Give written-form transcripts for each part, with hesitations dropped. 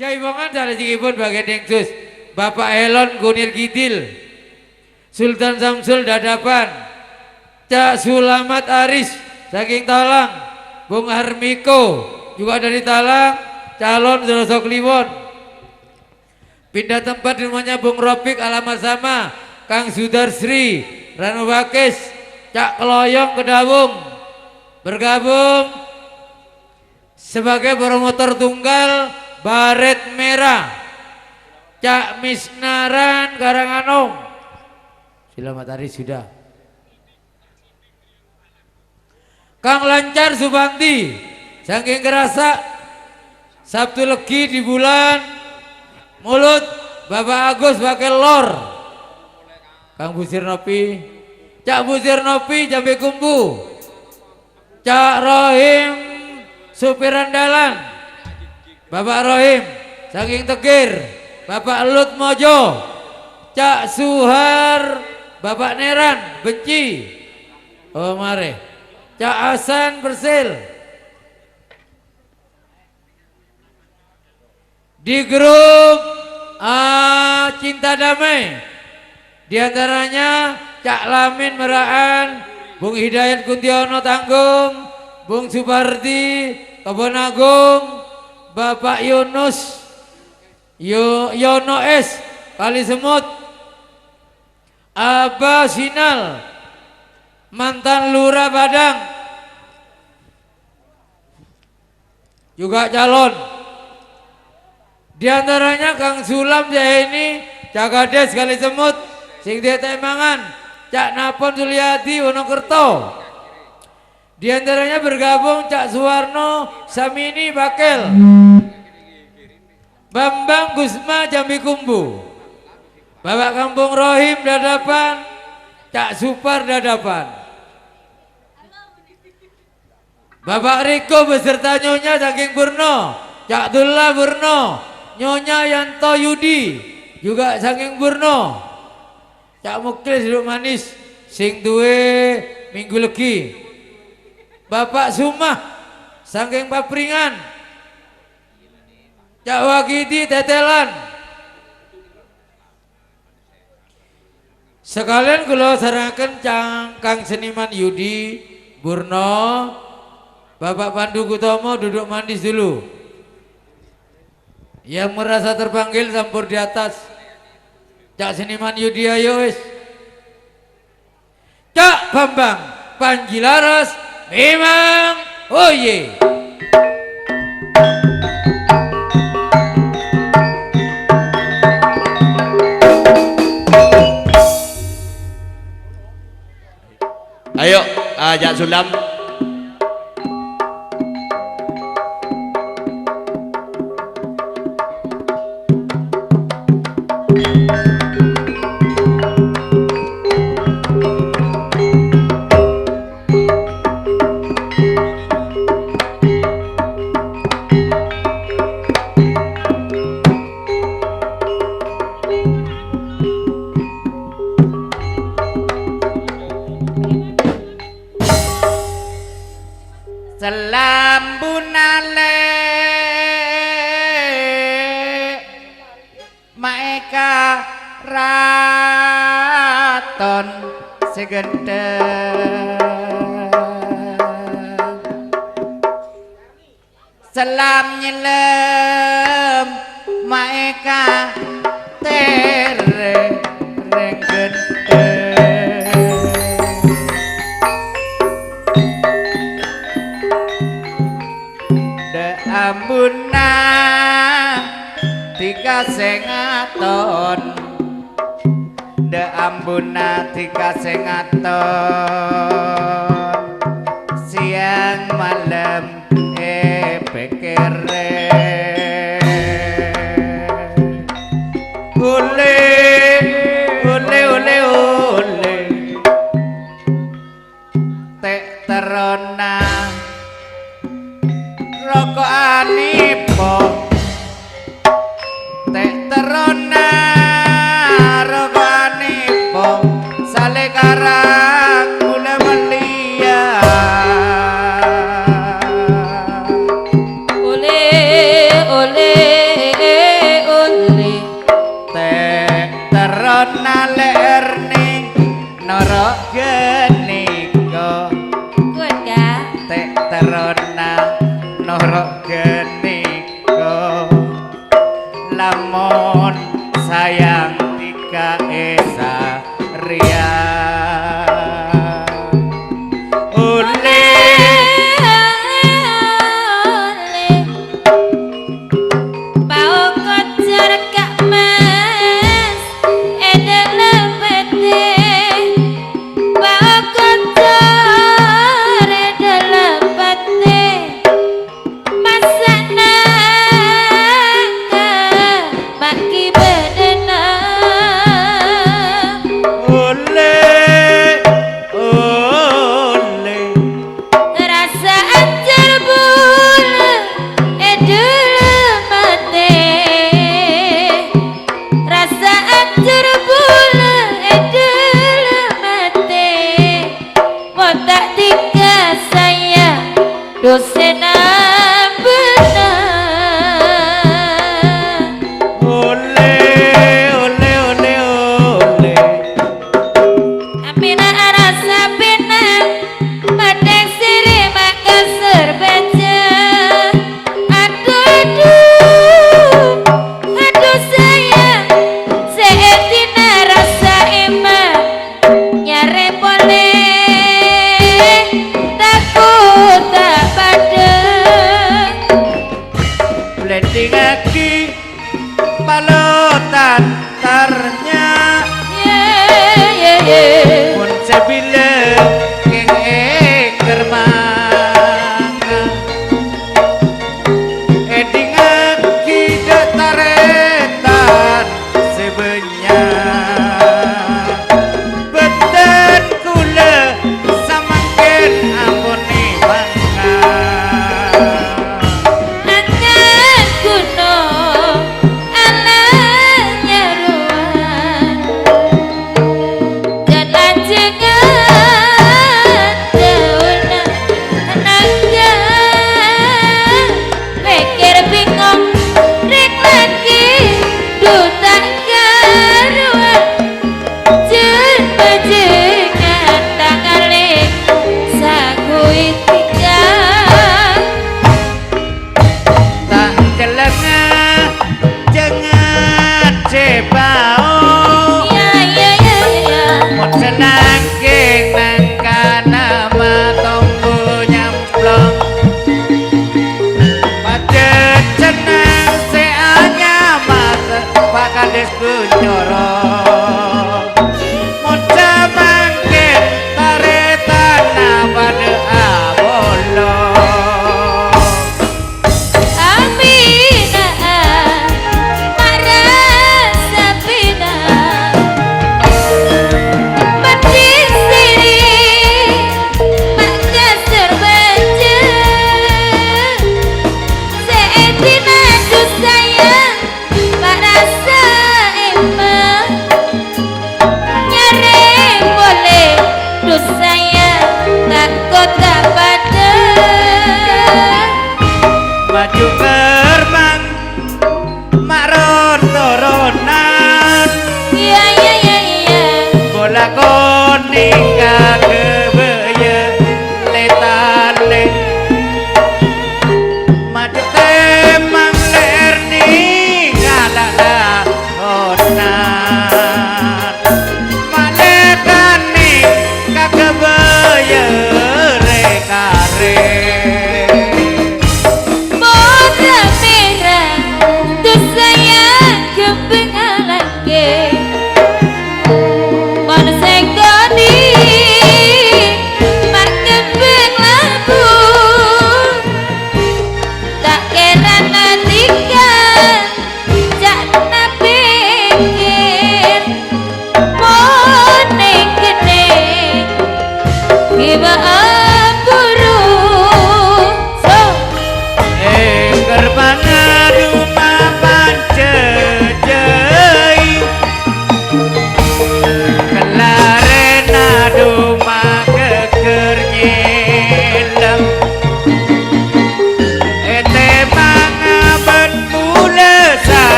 Jaipongan salajengipun bagian dengsus Bapak Elon Kunir Kidil, Sultan Samsul Dadapan, Cak Sulamat Aris saking Talang, Bung Harmiko juga dari Talang, calon Surosok Kliwon. Pindah tempat di rumahnya Bung Ropik alamat sama, Kang Sudarsri, Ranu Bakis, Cak Keloyong Kedawung, bergabung sebagai promotor tunggal Baret Merah, Cak Misnaran Karanganom. Selamat hari sudah. Kang Lancar Subanti saking Kerasa, Sabtu Legi di bulan Mulut, Bapak Agus pakai lor. Kang Busir Nopi, Cak Busir Nopi Jambe Kumbu, Cak Rohim supir andalan, Bapak Rohim saking Tegir, Bapak Lut Mojo, Cak Suhar, Bapak Neran Benci, oh mare, Cak Hasan Persil. Di grup Cinta Damai diantaranya Cak Lamin Meraan, Bung Hidayat Kuntiono Tanggung, Bung Supardi Kebon Agung, Bapak Yunus Yono S Kali Semut, Abah Sinal mantan Lurah Padang juga calon. Di antaranya Kang Sulam Jaini, Cak Kades Kali Semut, sing Temangan, Cak Napon Suliati Wonokerto. Di antaranya bergabung Cak Suwarno Samini Bakel, Bambang Gusma Jambi Kumbu, Bapak Kampung Rohim Dadapan, Cak Supar Dadapan, Bapak Riko beserta Nyonya saking Burno, Cak Dullah Burno, Nyonya Yanto Yudi juga saking Burno, Cak Muklis duduk manis sing duwe Minggu Legi, Bapak Sumah saking Papringan, Cak Wagidi Tetelan. Sekalian kula sarangaken Kang Seniman Yudi Burno, Bapak Pandu Kutomo duduk manis dulu. Yang merasa terpanggil sampur di atas. Cak Seniman Yudi ayo wis. Cak Bambang Panjilaras memang oye. Ayo ajak Sulam. Selambunale maeka raton segedeng selam nyelem maeka tere renggen ambuna dikasih ngaton de ambuna dikasih ngaton siang malam pikire ole ole ole ole tek terona rokokanipo tek terona rokokanipo sale karang mula melia ole terona lerning nara genika Kuat gak? tek terona nara genika lamun sayang tika esa ria oleh dosena benar ole ole ole ole amina arasa pena madeng siri maka serbaja aduh sayang seetina rasa emak nyare boleh takut tak pada blending aki palotan tarnya pun sebile keng kermana eding aki detaretan sebenya beten kula samangken ampuni bangga angkat gunung alanya ruang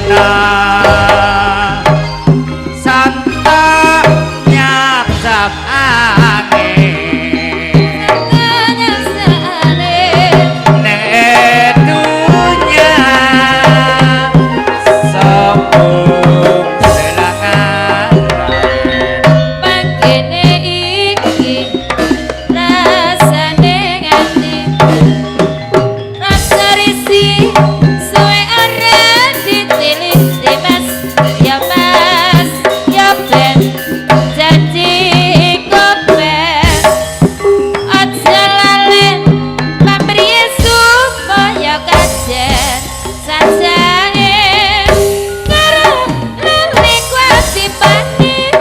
Sona Santa nyatap angin Tanya salin Nedunya Sambung selangan Pangkene iki rasane ngati Rasa risi suwe ora ditilik mas ya mas ya ben janji kopen aja lalen pamriye supaya kajen sajae karo lali kuasipane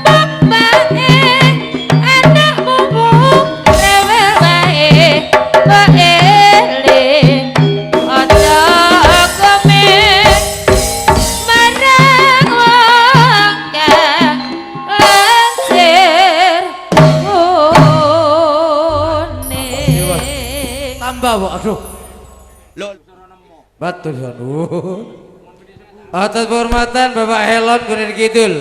bapake anakmu rewel wae kok eling aja komen marang wong kang lansir one Tambah, Pak. Aduh. Lo Batul, atas penghormatan Bapak Helon Gunir Kidul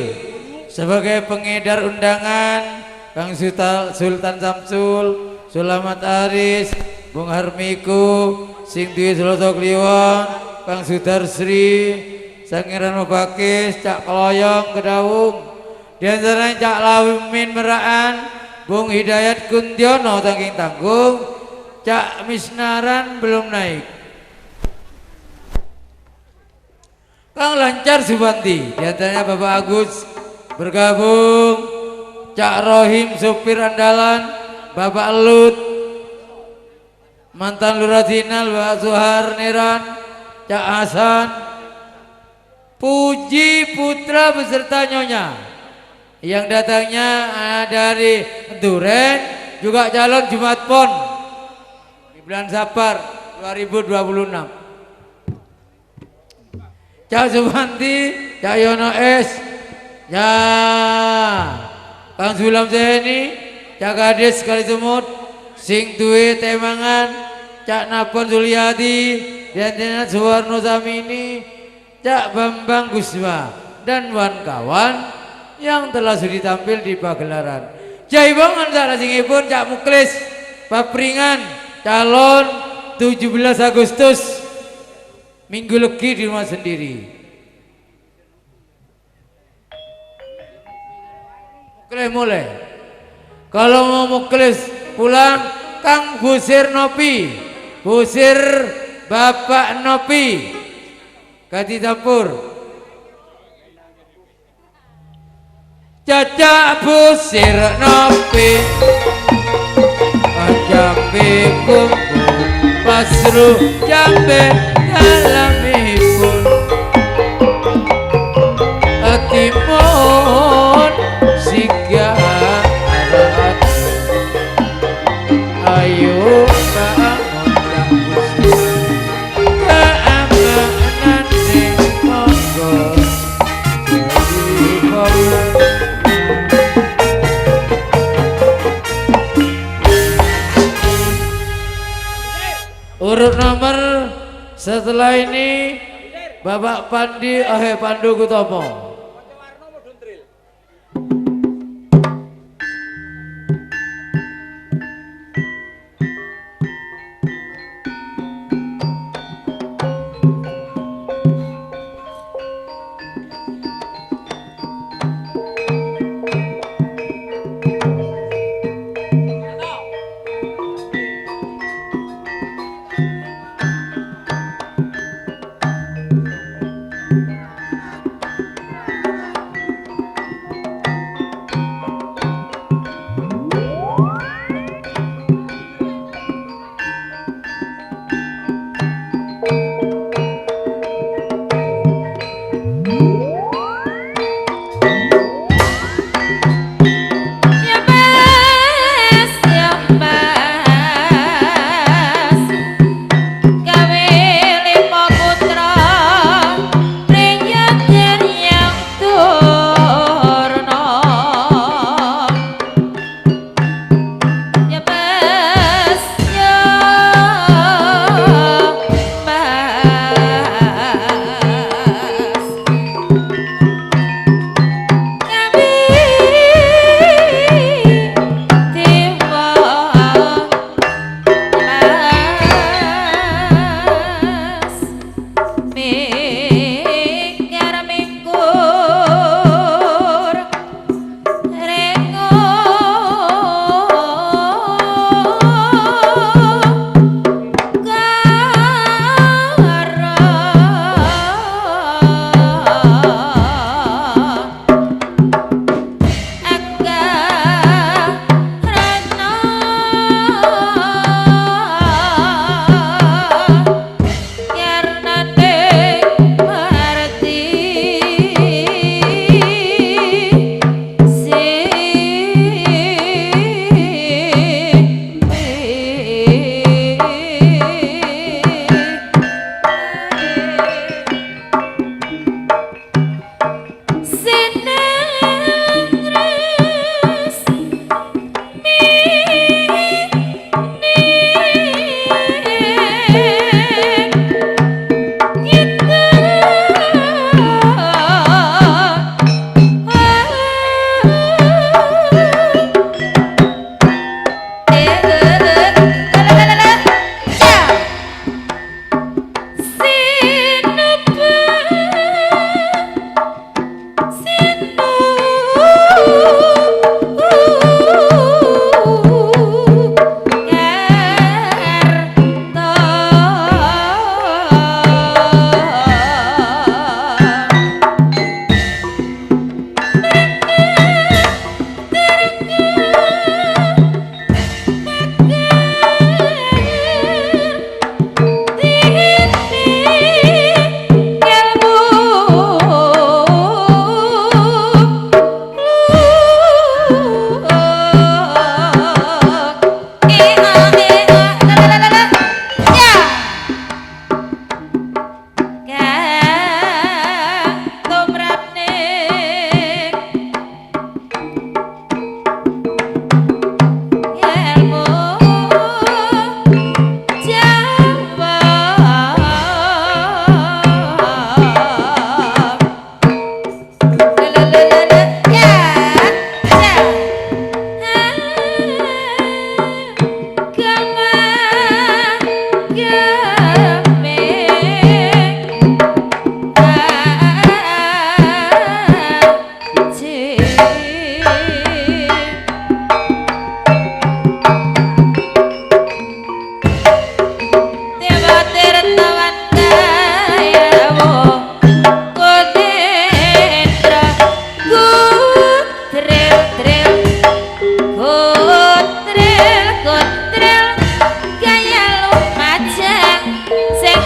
sebagai pengedar undangan Kang Sultan Samsul, Sulamat Aris, Bung Harmiku, Sing Dwi Suloto Kliwon, Kang Sudarsri, Sangiran Mubakis, Cak Keloyong Kedaung, diantaranya Cak Lawimin Meraan, Bung Hidayat Kuntiono Tangking Tanggung, Cak Misnaran belum naik. Kang Lancar Subanti, diantaranya Bapak Agus bergabung, Cak Rohim Supir Andalan, Bapak Lut, mantan Lurah Jinal, Bapak Suhar Niran, Cak Hasan, Puji Putra beserta Nyonya, yang datangnya dari Duren, juga calon Jumat Pon di bulan Sapar 2026. Cak Subanti, Cak Yono S, ya Kang Sulam Zeni, Cak Kades Kalisumut, Sing Duwe Temangan, Cak Napon Suliati, Diantina Suwarno Samini, Cak Bambang Gusma, dan kawan yang telah sudi tampil di pagelaran. Jai bangun salah singipun Cak Muklis, Papringan, calon 17 Agustus. Minggu legi di rumah sendiri. Muklis mulai. Kalau mau muklis pulang, Kang Busir Nopi, Busir Bapak Nopi, Kati Dapur. Caca Busir Nopi, Jambe Kumpu, Pasru Jambe Dalamipun, Timun Siga Arat, ayo bangun Kang Busir, keamanan di monggo jadi power. Urut nomor setelah ini Bapak Pandu Kutomo.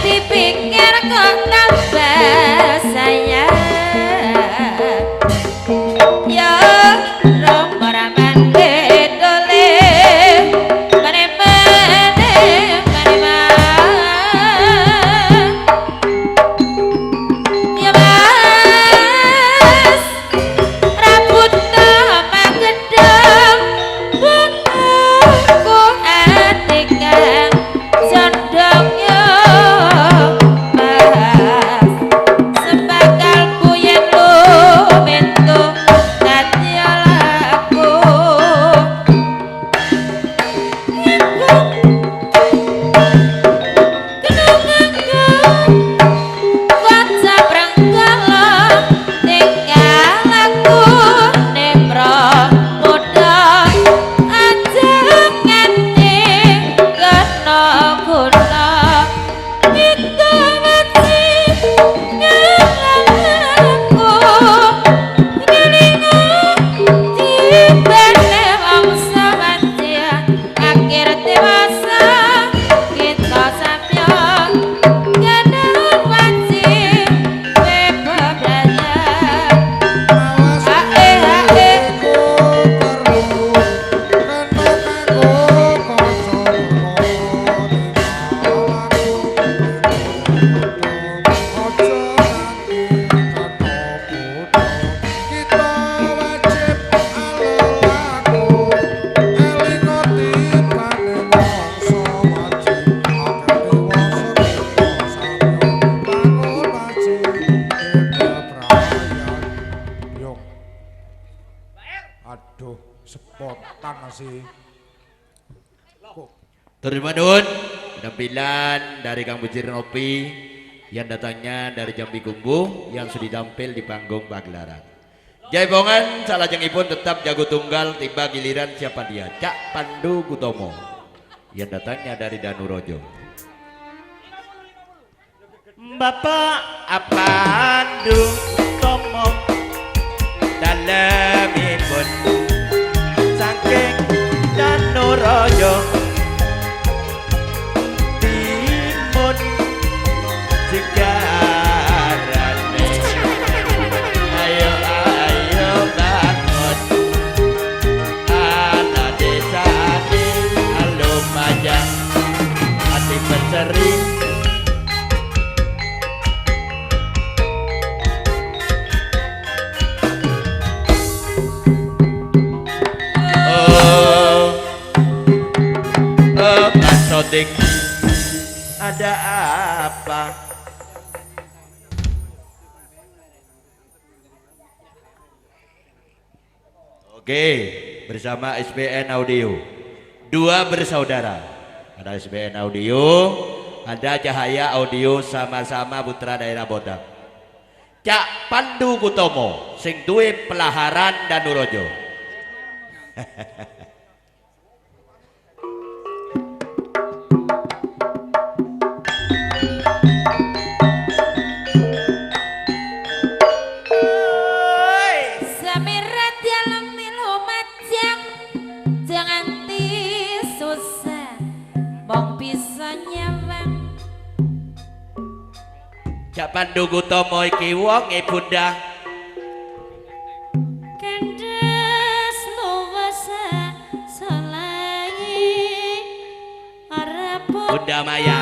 dipikir kok tambah sayang. Ya romo raman gedole mane-mane ya mas rambutnya magedeng bungaku atikan condongnya mas sebakal kuyen lu mentu dadi laku Waca prangkala tinggal aku nembro muda aja nganti kena guna itu masih ngalaku ngelingu dibene bangsa manusia akhir dewasa kita sampai kadang wajib beberapa hae hae Aduh, sepotan sih. Terima nuwun penampilan dari Kang Bujir Nopi yang datangnya dari Jambi Kumbu yang sudah tampil di panggung pagelaran. Jaipongan salajengipun tetap jago tunggal tiba giliran siapa dia Cak Pandu Kutomo yang datangnya dari Danurojo. Bapak Pandu Kutomo dalemipun saking Danurojo timun jegarane ayo ayo bangun anak desa di Lumajang hati berseri Sodik ada apa? Oke, bersama SBN Audio. Dua bersaudara. Ada SBN Audio, ada Cahaya Audio sama-sama putra daerah Bodak. Cak Pandu Kutomo sing duwe pelaharan Danurojo. Samirat dalam Lumajang jangan susah bong bisa nyawang Cak Pandu Kutomo iki wong bunda kandas luwasa selagi arep Bunda Maya.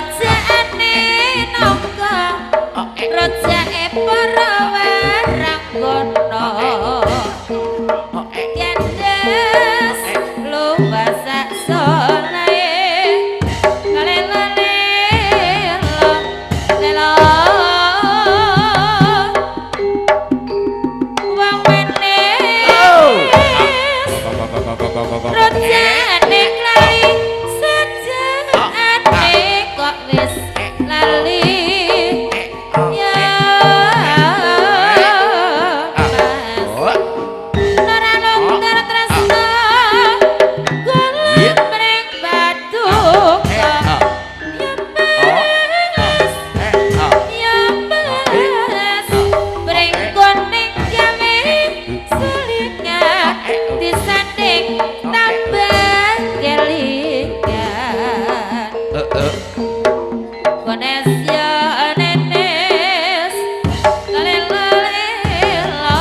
rojaane nangka rojae para waranggono yandes lumasak solae kalelale lelo wong menes rojane klali sejane kok wis lali ya mas ora longgar tresno golek mreng batu ya mas ya mas mreng kuning gawe sulinga disanding tambah kelingan kones ya nenes kalelo lelo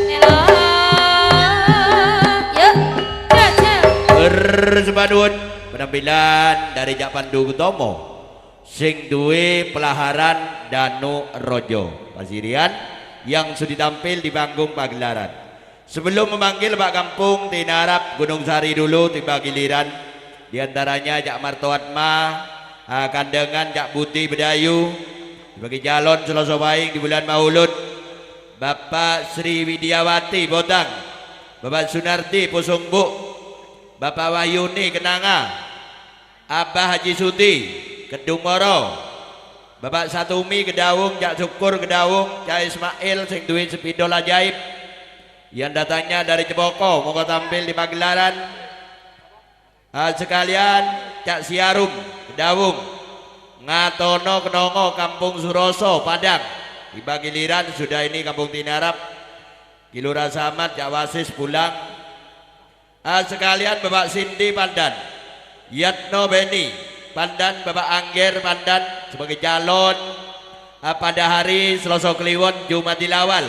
lelo yuk caca Bersemadun penampilan dari Jak Pandu Utomo sing duwe pelaharan Danu Rojo Pasirian yang sudah tampil di panggung pagelaran. Sebelum memanggil Pak Kampung Tinarap Gunung Sari dulu tiba giliran diantaranya Jak Martoatma Kandengan Jak Putih Bedayu bagi calon Selasa Pahing di bulan Maulud Bapak Sri Widiawati Bodang, Bapak Sunardi Pusungbuk, Bapak Wahyuni Kenanga, Abah Haji Suti Kedung Moro, Bapak Satumi Kedawung, Jak Syukur Kedawung, Cak Ismail sing duwe sepidol ajaib yang datangnya dari Cepoko mau tampil di pagelaran. Sekalian Cak Siarum Kedawung, Ngatono Kenongo Kampung Suroso Padang di giliran sudah ini Kampung Tinarap Kilura Samad Cak Wasis pulang. Sekalian Bapak Sindi Pandan, Yatno Beni Pandan, Bapak Angger Pandan sebagai calon pada hari Selasa Kliwon Jumatil Awal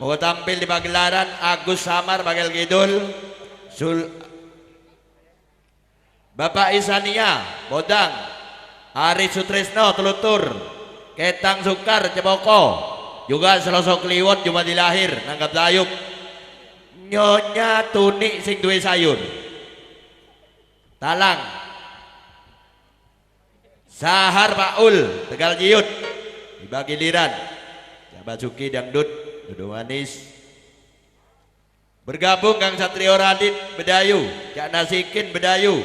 mau tampil di pagelaran. Agus Samar Bagel Kidul, Bapak Isania Bodang, Ari Sutrisno Telutur, Ketang Sukar Cepoko juga Selasa Kliwon Jumatil Lahir nanggap tayub. Nyonya Tuni sing duwe sayur Talang, Sahar Paul Tegal Jiut dibagi liran Jabat Suki Dangdut Dudu Manis bergabung Kang Satrio Radit Bedayu, Cak Nasikin Bedayu,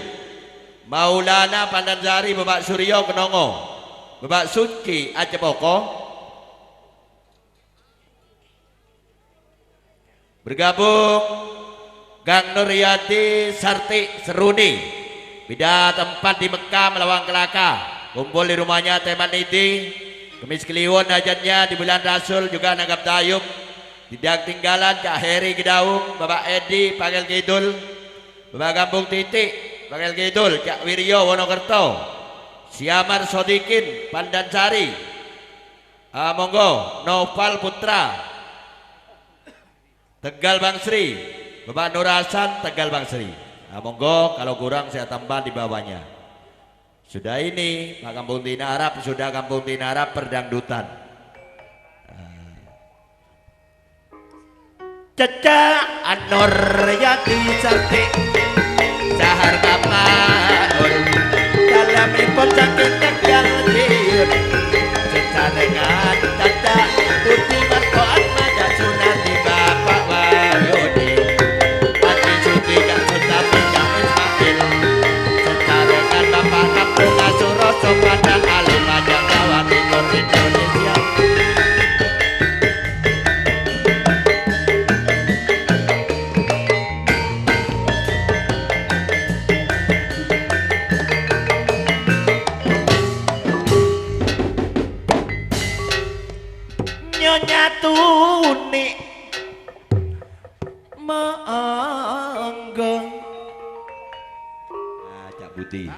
Maulana Pandansari Bapak Suryo Kenongo, Bapak Suci Acepoko bergabung Gang Nuryati Sarti Seruni beda tempat di Mekah Melawang Kelaka kumpul di rumahnya Teman Niti Kemis Kliwon hajatnya di bulan Rasul juga nanggap tayub. Tidak tinggalan Cak Heri Kedaung, Bapak Edi Pagel Kidul, Bapak Kampung Titik Pagel Kidul, Cak Wiryo Wonokerto, Siamar Sodikin Pandansari, monggo Noval Putra Tegal Bangsri, Bapak Nur Hasan Tegal Bangsri. Monggo kalau kurang saya tambah di bawahnya. Sudah ini Pak Kampung Tinarap, sudah Kampung Tinarap perdangdutan. Caca Anor Yati Sarti Sahar Kapaul dalam impor sakit Tegal Jiut secarengan Caca Putih Markoan Maja Sunati Bapak Wahyudi Haji Suti Cak Sutapi Cak Ismail secarengan Bapak Kampung Asuroso Padang Alim Maja Jawa Timur Indonesia. Nyonya Tuni monggo Cak Putih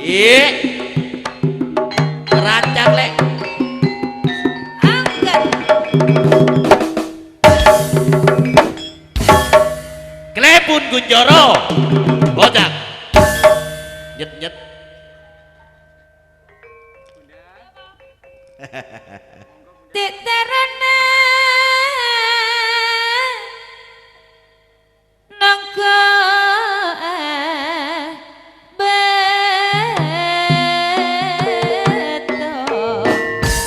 Ih. Rancang lek. Angkat. Klepun Kunjoro. Bocah. Nyet nyet. Titerana nangka beto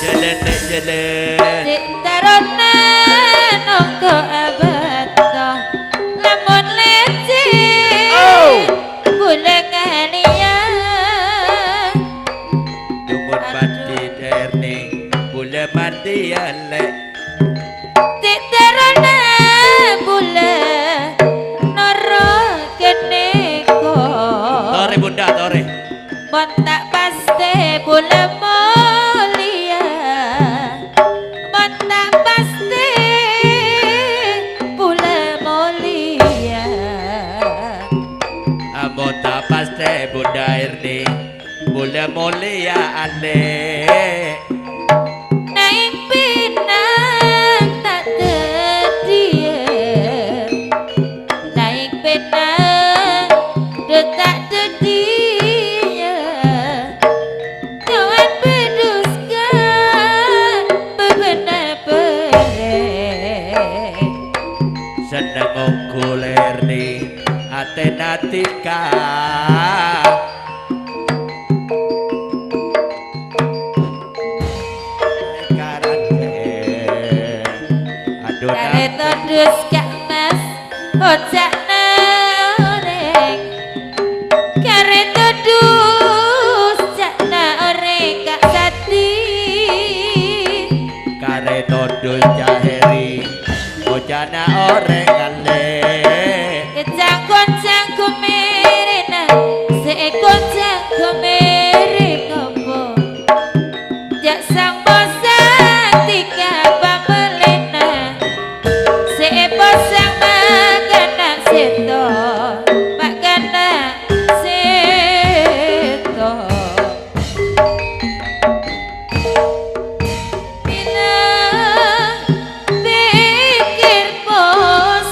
Jalan nek jalan. Titerana nangka beto lamun leci bulan kalian Dumut mati derni. Bule mati alek. Titerana bulan noro keneko Tore bunda tore. Montak paste bula mulia Montak paste bula mulia Amota paste bunda irni. Bule mulia alek. Naik pinang tak terdia Naik pinang tak terdia Tuan beduskan bebenar-benar Seneng ngkuler ni Atenatika. Aduh Kareto dus kak mas Ojak nareng Kareto dus jak nareng kak sati kare todul jaheri. Ojana oreng ale. Jangkon jangko merena Seekon jangko mereka Jak sang bosan tiga pamelena Seekon sang makanan seto Makanan seto Bila pikir pos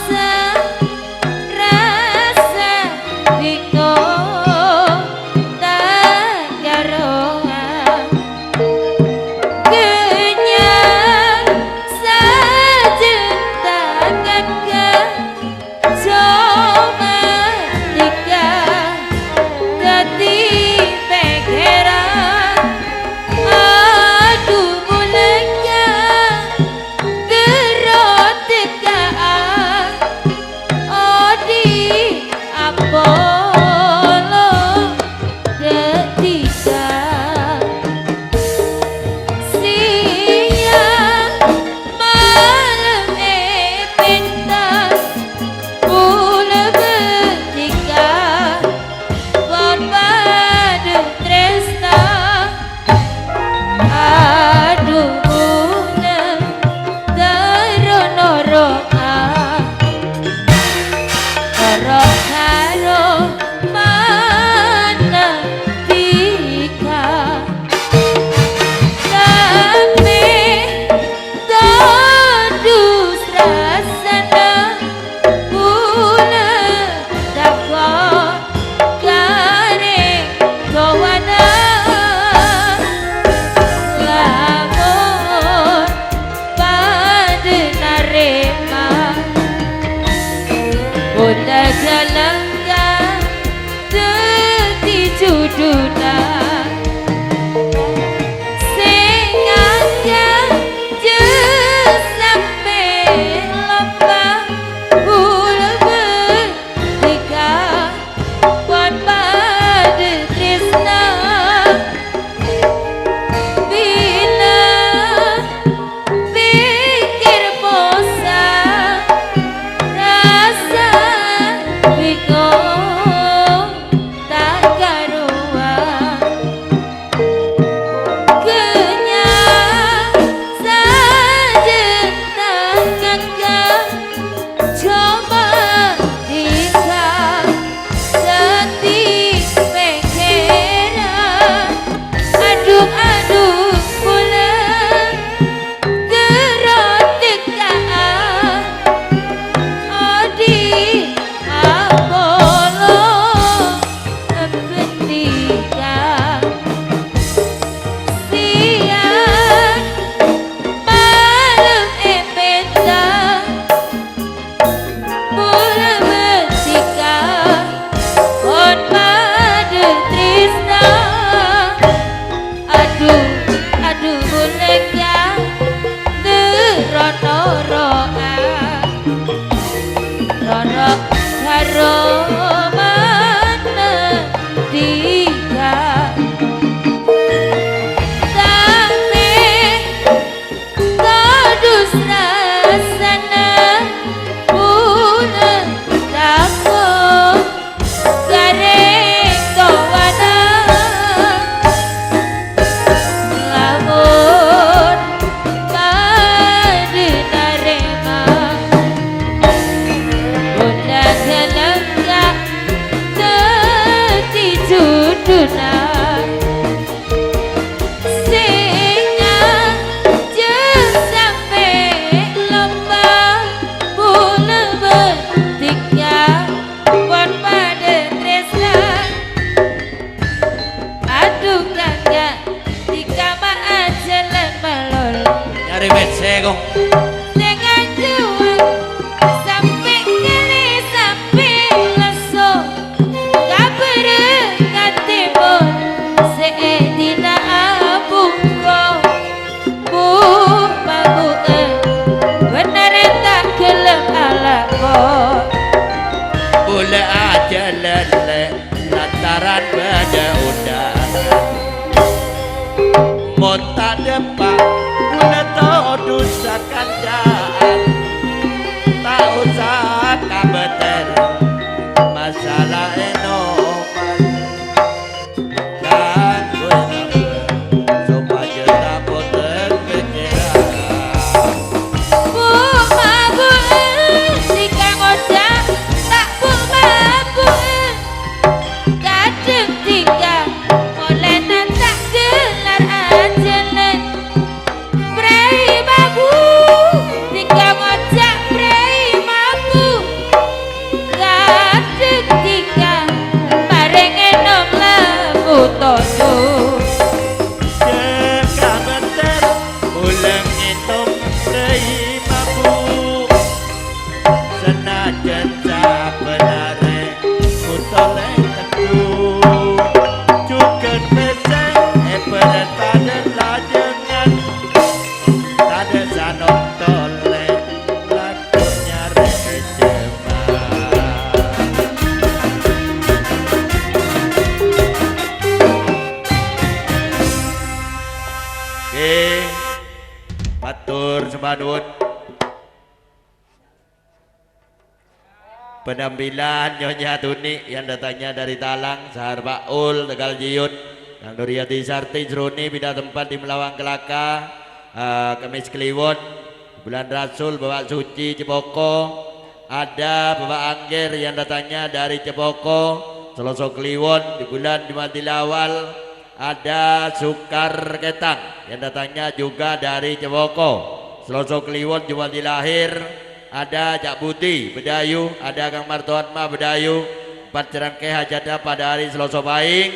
riwet sego dengan juang sampai kini sampai leso kabar ngatibun seedina abuko bu mabu bener tak gelem alako boleh aja lele lantaran pada undangan monta depan udah tau dosa kandaan tak usah kabeter masalah enopan dan gue supaya tak boten pikiran bu mabu jika ngojak tak bu mabu kadang tiga mulai tak gelar ajalan prei mabu tiga ngojak prei mabu kadang tiga bareng enom labu tosu kabeter ulang itu mabu senajan sabenare kutole teguh juga peseng pada tada lajengan tada sanok tole lakunya recemah oke matur sembah nuwun penampilan Nyonya Tuni yang datangnya dari Talang, Sahar Baul, Tegal Jiyut, Kang Nuryati Sarti Seruni, pindah tempat di Melawang Kelaka, Kemis Kliwon, Bulan Rasul, Bapak Suci Cepoko, ada Bapak Angger yang datangnya dari Cepoko, Selosok Kliwon, di bulan Jumadil Awal, ada Sukar Ketang yang datangnya juga dari Cepoko, Selosok Kliwon, Jumadil Lahir, ada Cak Putih Bedayu, ada Kang Martoatma Bedayu, 4 cerangkai hajatnya pada hari Selasa Pahing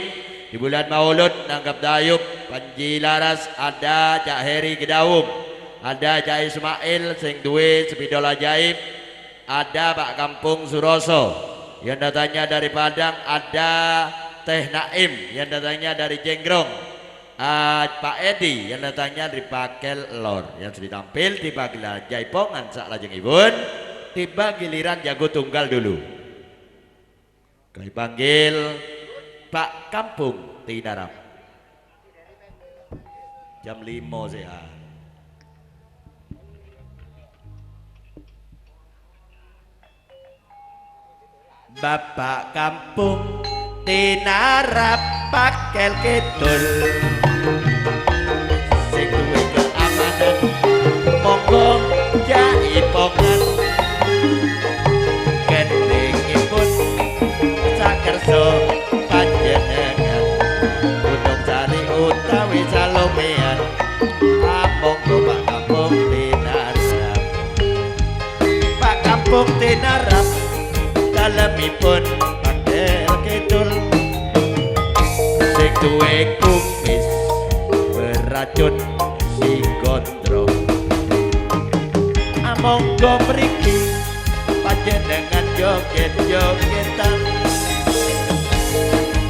di bulan Maulud nanggap dayuk Panji Laras, ada Cak Heri Gedawung, ada Cak Ismail sing duwe sepidol ajaib, ada Pak Kampung Suroso yang datangnya dari Padang, ada Teh Naim yang datangnya dari Jenggrong, Pak Edi yang datangnya dari Pakel Lor yang sudah tampil di pagelaran Jaipongan sak lajengipun tiba giliran jago tunggal dulu. Kami panggil Pak Kampung Tinarap jam 5 sehat. Bapak Kampung Tinarap Pakel Kidul sing duwe keamanan monggo jaipongan gendengipun sakersa panjenengan Gunung Sari utawi Salomean monggo Pak Kampung Tinarap. Pak Kampung Tinarap dalemipun Pakel Kidul sing duwe kumis beracun si gondrong monggo mriki panjenengan joget-jogetan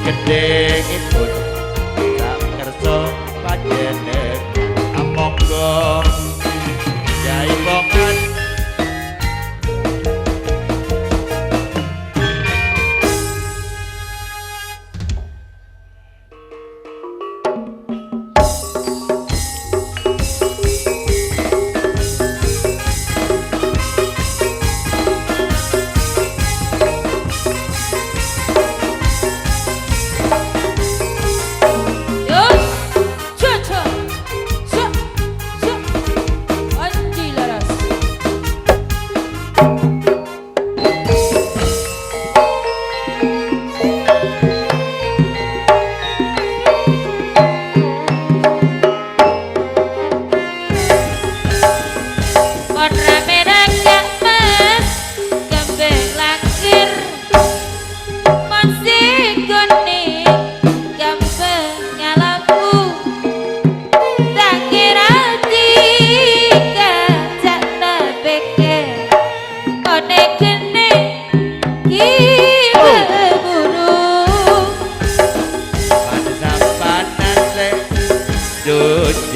gedengipun sak kersa panjenengan monggo jaipongan.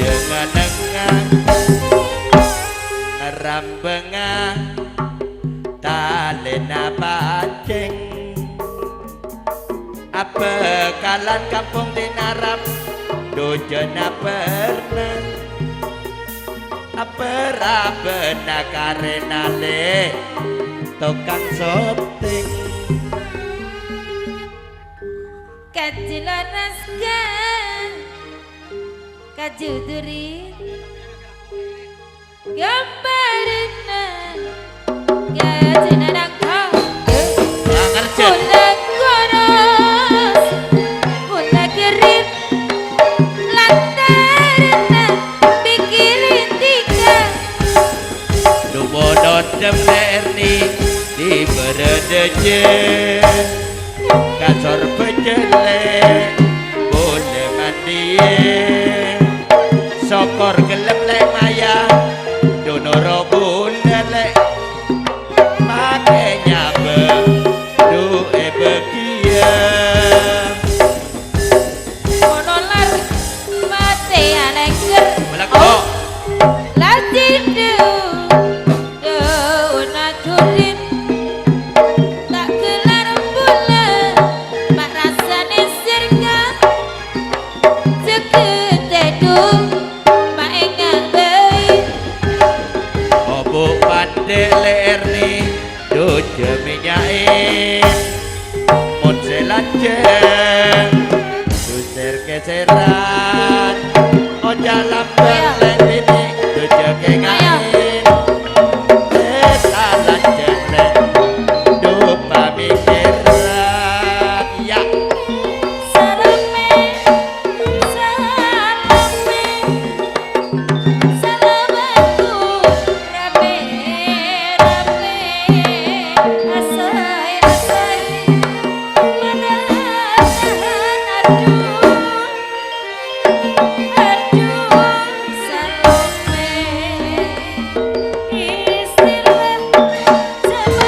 jenengan ngerambengan talena paceng apa kalan kampung dinarap dojena pernah apa rabena karena le tukang syuting kajilanas kajuduri gambarina kajina kau ngerjen kunak koros kunak kirim lantarina pikirin tiga dumonon demlerni di beredeje kasor pejele boleh mandi sokor gelem lek maya donoro bulan lek makanya berdoa begia monolar mate anenger melako lajidu naturin tak gelar bulan mak rasane sirga jegetedu mak enggak baik obo pandai lerni doja minyain mon selajeng susir keseran o jalan berlen bini doja kengain salah jelen dupa mikiran ya salame salame salamaku rame rame asai asai mana tahan aduh salame istilah zaman ayuna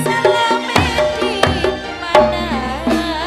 salame di mana-mana di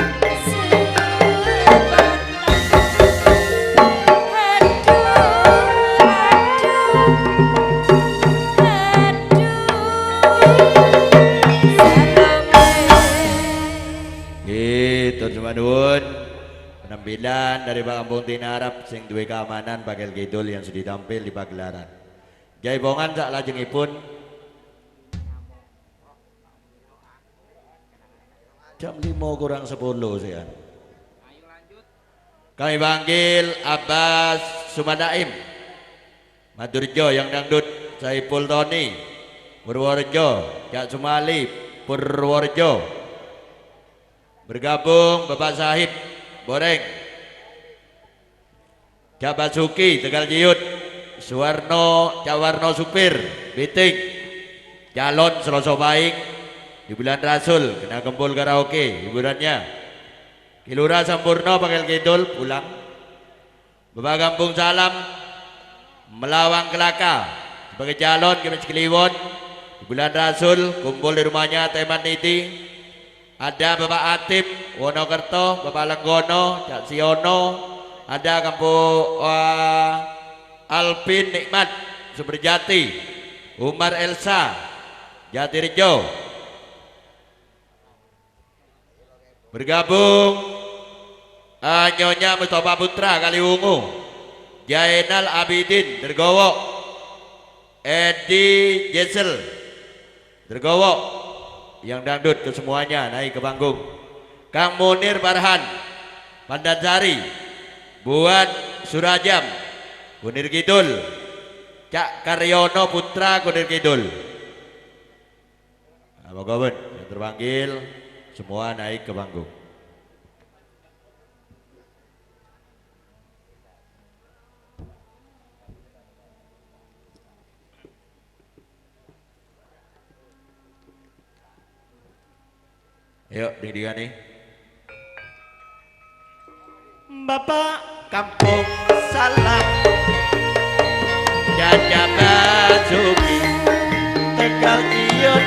desa dan di kota penampilan dari Pak Kampung Tinarap sing duwe keamanan Bagel Kidul yang sudah tampil di pagelaran. Jaipongan sak lajengipun jam 5 kurang 10 saya. Kami panggil Abbas Sumadaim, Madurjo yang dangdut, Saiful Tony, Purworejo, Cak Sumali, Purworejo. Bergabung Bapak Sahib Boreng, Cak Basuki Tegal Jiut, Suwarno Cawarno Supir Biting, calon Seloso Baik di bulan Rasul kena kempul karaoke hiburannya. Kilura Sampurno Bagel Kidul pulang. Bapak Kampung Salam Melawang Kelaka sebagai calon Kemis Kliwon di bulan Rasul, kumpul di rumahnya Teman Niti. Ada Bapak Atip Wonokerto, Bapak Lenggono, Cak Siono, ada Kampung Alpin Nikmat Sumberjati, Umar Elsa Jatirejo. Bergabung Nyonya Mustafa Putra Kaliwungu, Jainal Abidin Dergowo, Edi Jesel Dergowo. Yang dangdut ke semuanya naik ke panggung. Kang Munir Farhan Pandansari, buat Surajam Kunir Kidul, Cak Karyono Putra Kunir Kidul. Apa kabar? Yang terpanggil semua naik ke panggung. Yuk, ding-dingan nih. Bapak kampung salam Jaja Basuki Tegal Ciut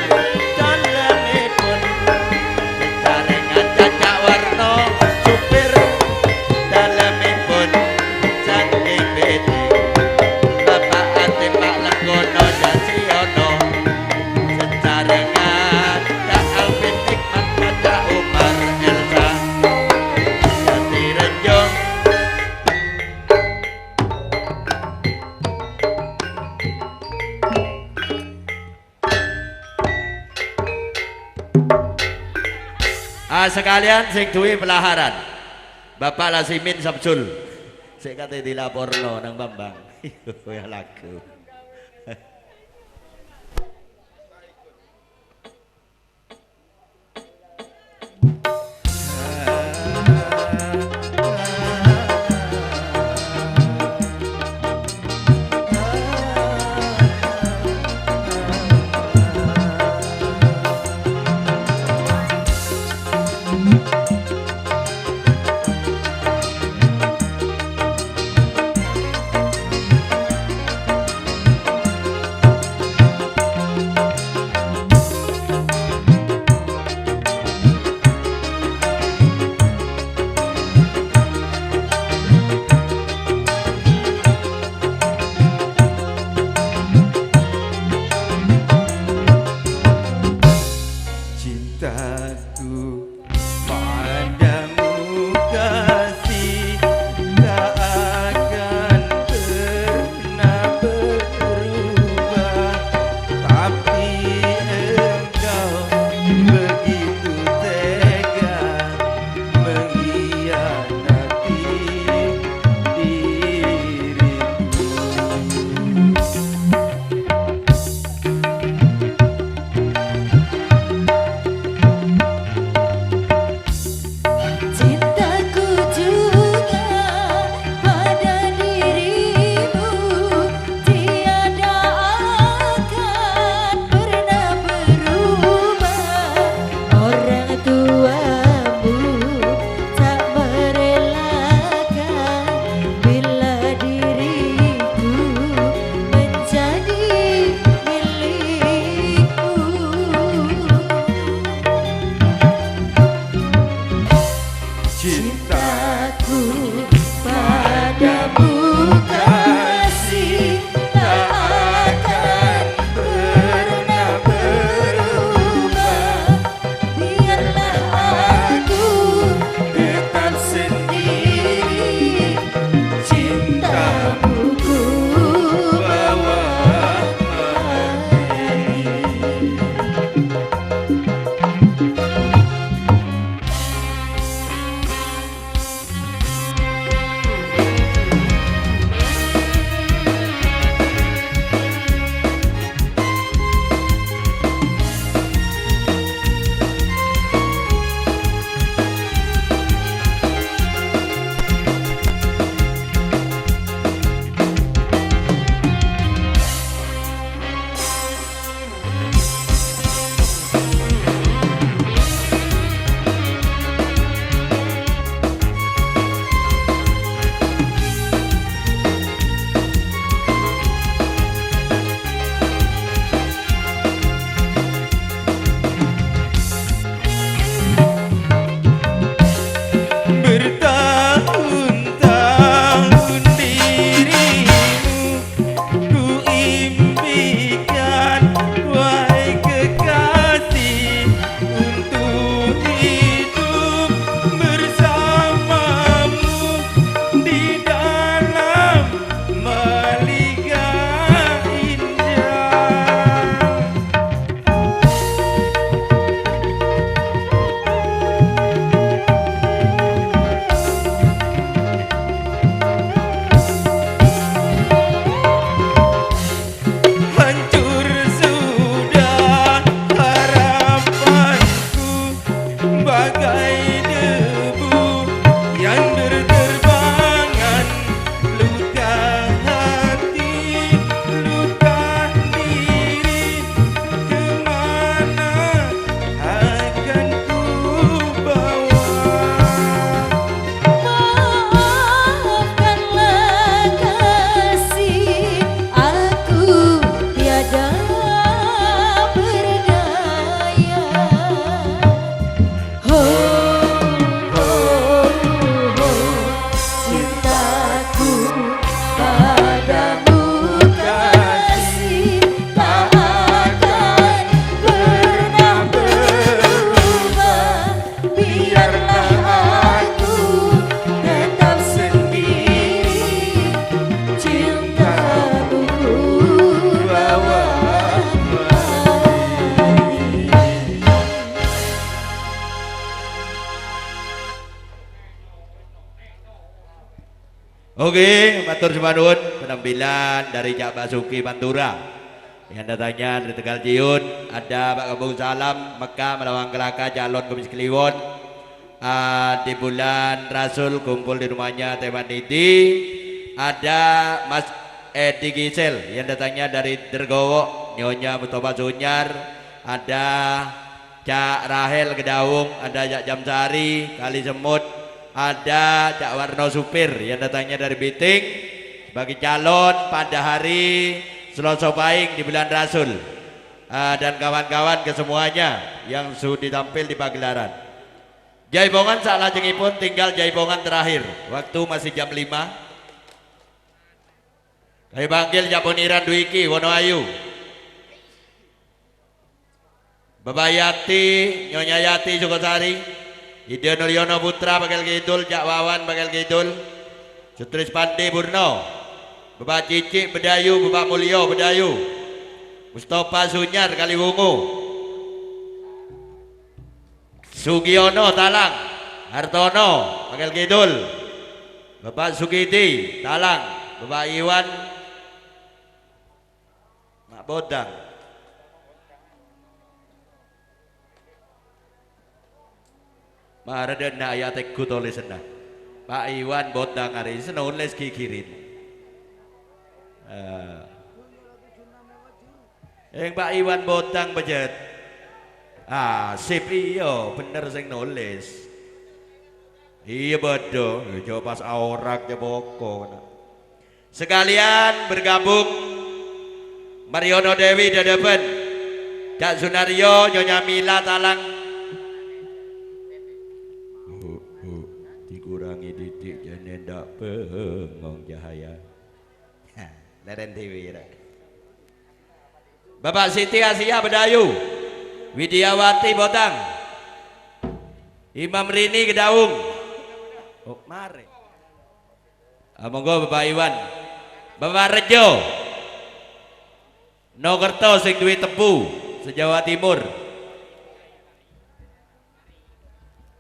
dalemipun Carengan Caca Warno supir dalemipun saking bedi. Bapak Atip Pak Lenggono Jasiono secarengan Cak Alvin Nikmat Cak Umar Elsa Jatirejo. Sekalian sing duwe pelaharan Bapak Lasimin Samsul sik kate dilaporno nang Bambang. Ya lagu. Oke, matur nuwun penampilan dari Cak Basuki Pantura. Yang datanya dari Tegal Ciun, ada Pak Kampung Salam, Mekah Melawang Kelaka, calon Kumis Kliwon. Di bulan Rasul kumpul di rumahnya Teman Niti. Ada Mas Edi Gisel yang datangnya dari Dergowo, Nyonya Mustafa Sunyar. Ada Cak Rahel Gedaung, ada Cak Jamsari Kali Semut, ada Cak Warno Supir yang datangnya dari Biting sebagai calon pada hari Selasa Pahing di bulan Rasul. Dan kawan-kawan kesemuanya yang sudah tampil di pagelaran. Jaibongan saat lajengipun tinggal jaibongan terakhir. Waktu masih jam 5. Kami panggil Japoniran Dwiki Wonoayu, Bapak Yati, Nyonya Yati Sukosari, Ide Nuryono Putra Bakal Kidul, Cak Wawan Bakal Kidul, Sutris Pandi Burno, Bapak Cici Bedayu, Bapak Mulyo Bedayu, Mustafa Sunyar Kaliwungu, Sugiono Talang, Hartono Bakal Kidul, Bapak Sugiti Talang, Bapak Iwan Mak Bodang, Maradena ayat tulisan Pak Iwan Bodang hari ini nulis kikirin. Yang Pak Iwan Bodang bejet. Sip iya bener sing nulis. Iya bodoh, coba pas aurak ya boko. Sekalian bergabung Mariono Dewi Dadaben, Cak Sunario, Nyonya Mila Talang. Dikurangi didik jadi ndak bengong cahaya. Leren Dewi. Bapak Siti Asia Bedayu, Widiawati Botang, Imam Rini Gedaung. Oh, mari. Monggo Bapak Iwan, Bapak Rejo, Nogerto sing duwe tebu se-Jawa Timur.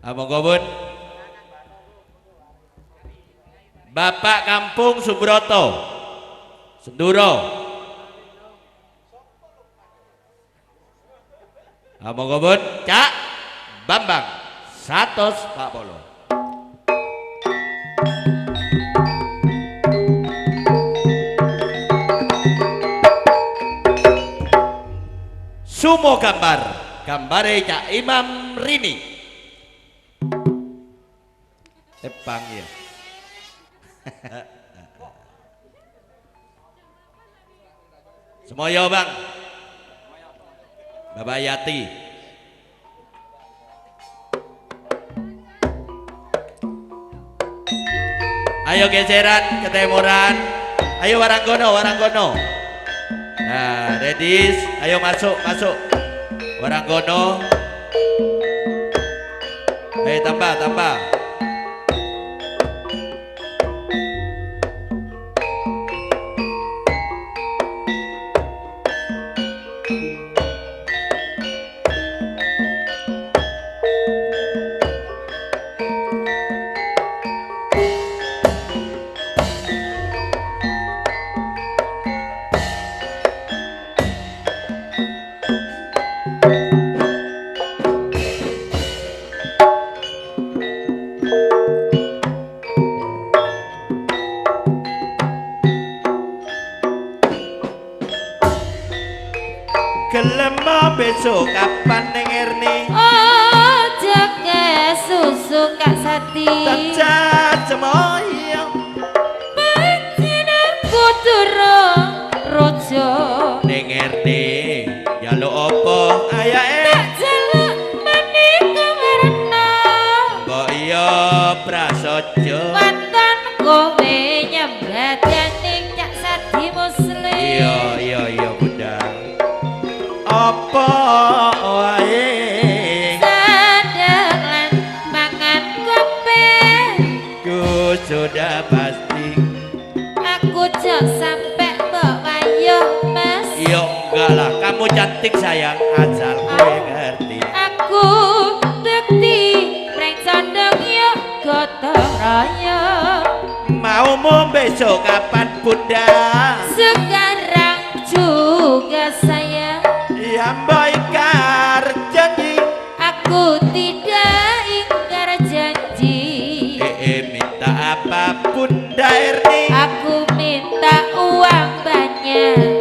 Monggo pun Bapak Kampung Subroto Senduro. Monggo pun Cak Bambang Satos Pak Polo. Sumo gambare Cak Imam Rini. Tepang ya. Semoyo Bang. Bapak Yati. Ayo geseran ketimuran. Ayo Waranggono, Waranggono. Nah, Redis, ayo masuk, masuk. Waranggono. Ayo tambah, tambah. Gelem besok kapan ning Erni? Oh, jaga susu Kak Sati. Tancah cemoyo Panjenengan turun rojo. Ning Erni jaluk apa? ayae Tak jaluk menika warna. Mbok iya prasaja. Wonten kowe nyembradaning Cak Sati Muslim. Iya Bunda. apa wae Sadar lan mangan kopi. Ku sudah pasti. Aku jok sampe mbok wayuh Mas. Iya enggak lah, kamu cantik sayang asal kowe ngerti. Aku bekti preng condong yo gotong royong. mau Kaumu besok kapan bunda? Sekarang juga saya. Yang boikar janji. Aku tidak ingkar janji. Minta apa bunda Erni? Aku minta uang banyak.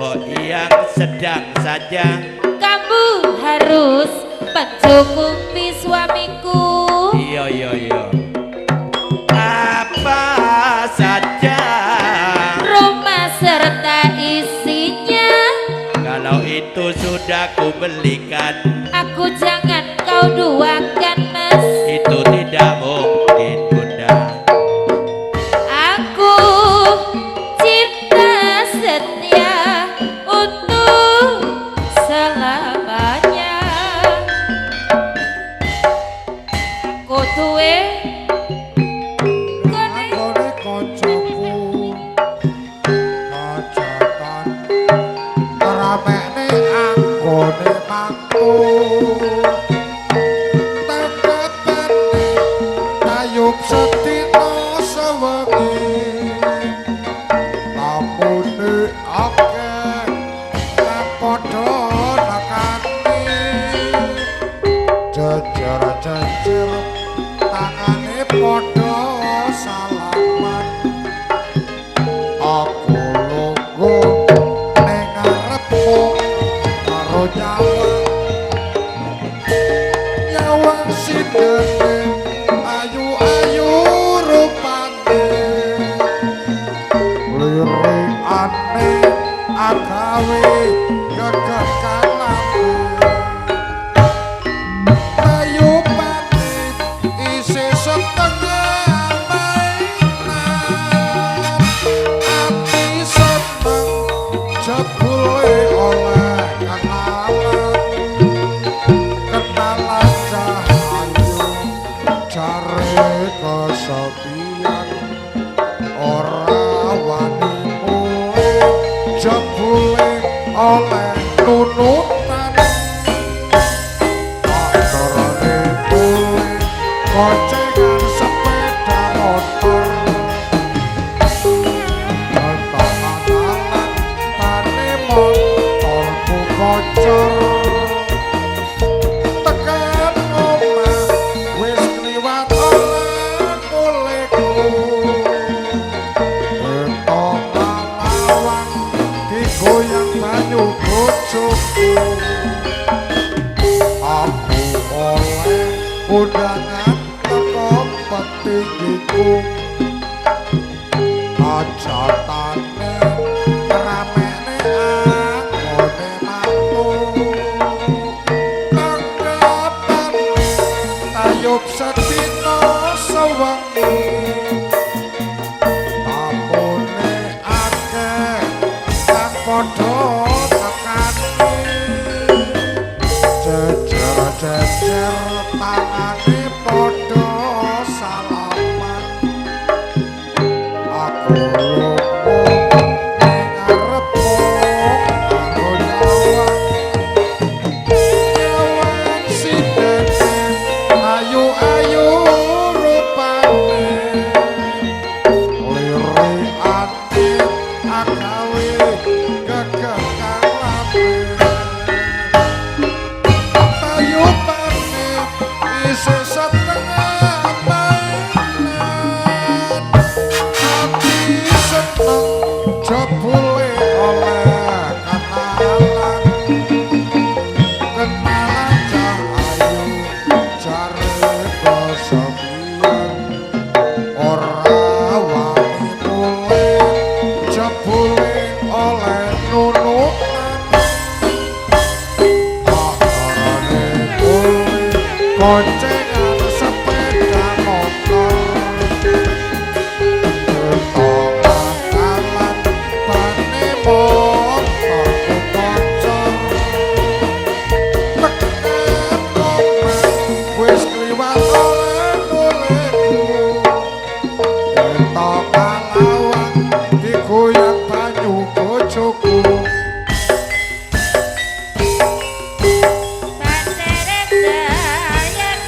Mau yang sedang saja. Kamu harus mencukupi suamiku. Iya. Apa saja. Rumah serta isinya. Kalau itu sudah ku belikan. Aku jangan kau duakan mas. Itu tidak mungkin bunda. Aku cinta setia untuk selamanya. Aku tuwe Anggone kancaku hajatan ramene anggone mangku tekepane kayub sedina sewengi lamune akeh lan padha nekani jejer-jejer tangane padha salaman aku lungguh ning ngarepmu karo nyawang sidene ayu-ayu rupane lirikane agawe gegekalanmu ayu pati isi setengah mainan ati seneng jebule oleh kenalan cahayu cari kesepian ora wani mulih jebule oleh nunutan acarane mulih koncengan sepeda motor tangan-tangan tane motorku kocor tekan omah wis kliwat oleh mulihku Beto malawang digoyang banyu bojoku aku oleh undangan teko petinggiku hajatane ramene anggone mantu tekepane tayub sedina sewengi lamune akeh kang padha nekani jejer-jejer tangane padha salaman aku lungguh ning ngarepmu karo nyawang sidene ayu-ayu rupane lirikane agawe gegekalanmu ayu pati isi setengah mainan ati seneng jebule oleh kenalan cahayu cari kesepian ora wani mulih jebule oleh nunutan acarane mulih koncengan sepeda motor tangan tane motorku kocor tekan omah wis kliwat oleh mulihku Beto malawang digoyang banyu bojoku Panderek dayang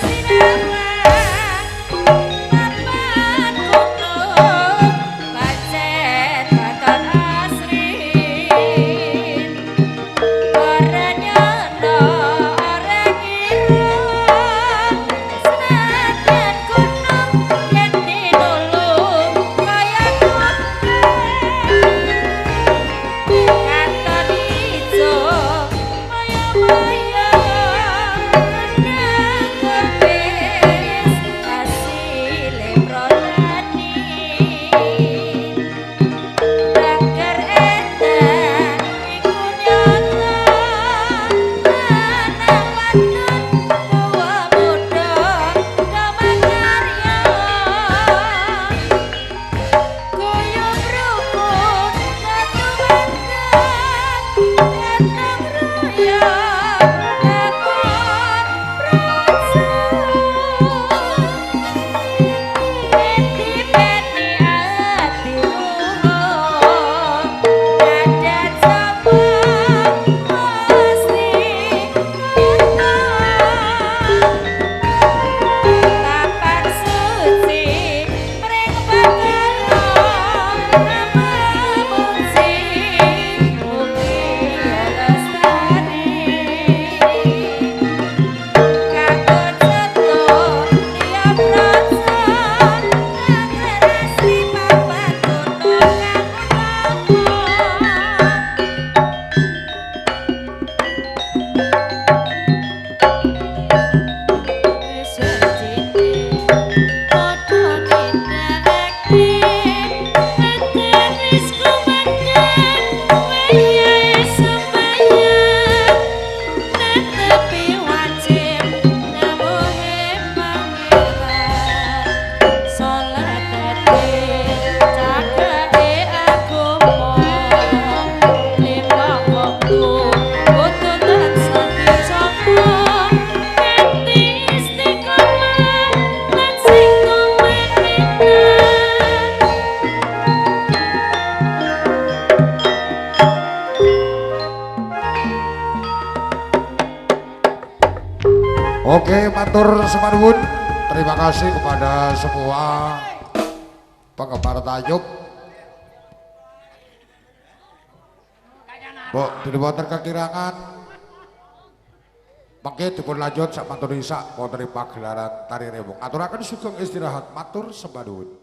Oke, matur sembah. Terima kasih kepada semua penggemar Tayub. Bu, di wonten kekirangan mangke dipun lanjut sak matur isa wonten pagelaran tari rembug. Aturaken sugeng istirahat, matur sembah nuwun.